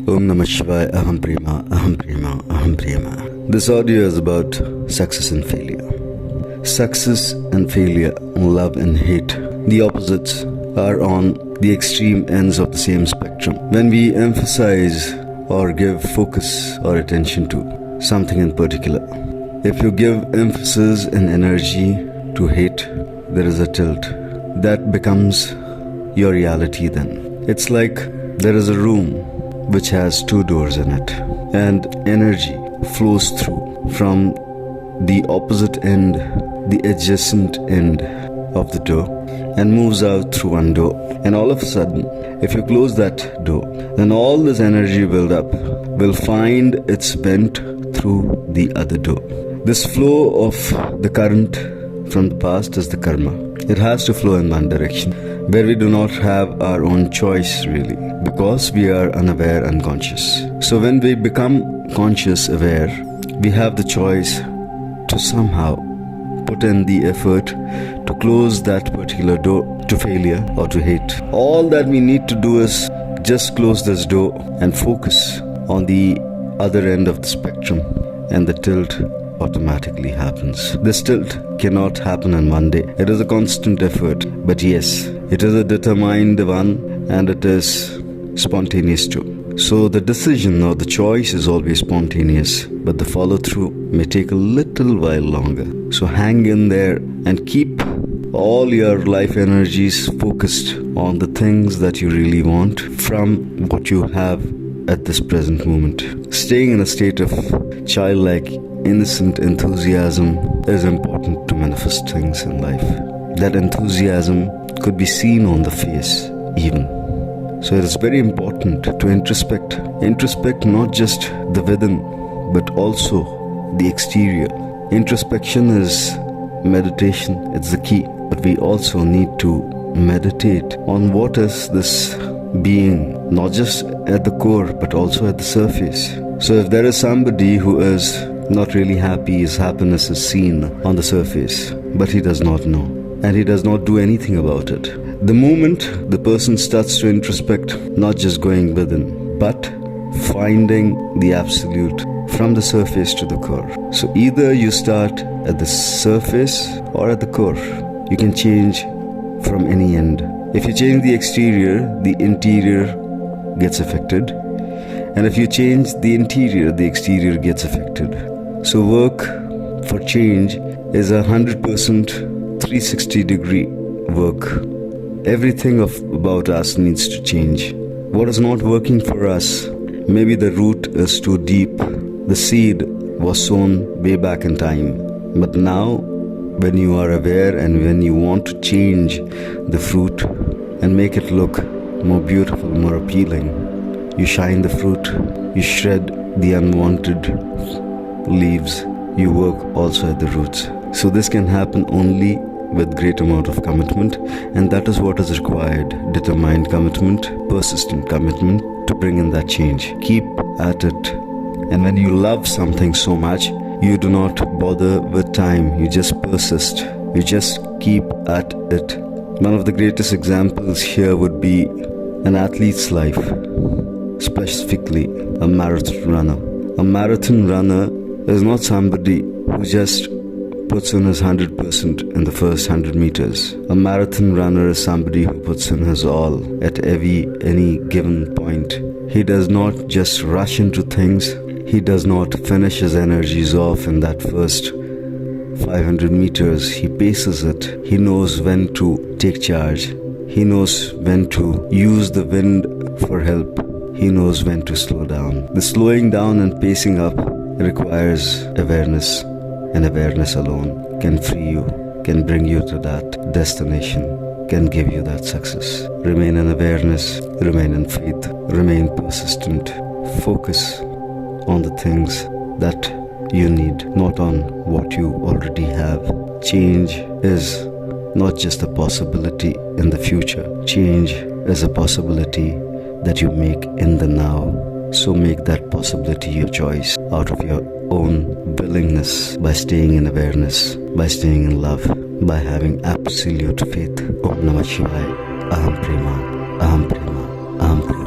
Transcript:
Om Namah Shivaya, Aham Prema, Aham Prema, Aham Prema. This audio is about success and failure. Success and failure, love and hate, the opposites are on the extreme ends of the same spectrum. When we emphasize or give focus or attention to something in particular, if you give emphasis and energy to hate, there is a tilt. That becomes your reality then. It's like there is a room which has two doors in it, and energy flows through from the opposite end, the adjacent end of the door, and moves out through one door. And all of a sudden, if you close that door, then all this energy build up will find its vent through the other door. This flow of the current from the past is the karma. It has to flow in one direction, where we do not have our own choice really, because we are unaware, unconscious. So when we become conscious, aware, we have the choice to somehow put in the effort to close that particular door to failure or to hate. All that we need to do is just close this door and focus on the other end of the spectrum, and the tilt automatically happens. This tilt cannot happen in one day. It is a constant effort, but yes, it is a determined one, and it is spontaneous too. So the decision or the choice is always spontaneous, but the follow through may take a little while longer. So hang in there and keep all your life energies focused on the things that you really want from what you have at this present moment. Staying in a state of childlike, innocent enthusiasm is important to manifest things in life. That enthusiasm could be seen on the face even. So it is very important to introspect not just the within but also the exterior. Introspection is meditation, it's the key, but we also need to meditate on what is this being, not just at the core but also at the surface. So if there is somebody who is not really happy, his happiness is seen on the surface, but he does not know, and he does not do anything about it. The moment the person starts to introspect, not just going within, but finding the absolute from the surface to the core. So either you start at the surface or at the core. You can change from any end. If you change the exterior, the interior gets affected. And if you change the interior, the exterior gets affected. So work for change is 100% 360-degree work. Everything about us needs to change. What is not working for us, maybe the root is too deep. The seed was sown way back in time. But now, when you are aware and when you want to change the fruit and make it look more beautiful, more appealing, you shine the fruit, you shred the unwanted leaves, you work also at the roots. So this can happen only with great amount of commitment, and that is what is required. Determined commitment, persistent commitment to bring in that change. Keep at it. And when you love something so much, you do not bother with time, you just persist, you just keep at it. One of the greatest examples here would be an athlete's life, specifically a marathon runner. A marathon runner is not somebody who just puts in his 100% in the first 100 meters. A marathon runner is somebody who puts in his all at any given point. He does not just rush into things. He does not finish his energies off in that first 500 meters. He paces it. He knows when to take charge. He knows when to use the wind for help. He knows when to slow down. The slowing down and pacing up requires awareness, and awareness alone can free you, can bring you to that destination, can give you that success. Remain in awareness, remain in faith, remain persistent. Focus on the things that you need, not on what you already have. Change is not just a possibility in the future. Change is a possibility that you make in the now. So make that possibility your choice out of your own willingness, by staying in awareness, by staying in love, by having absolute faith. Om Namah Shivaya. Aham Prema. Aham Prema. Aham Prema.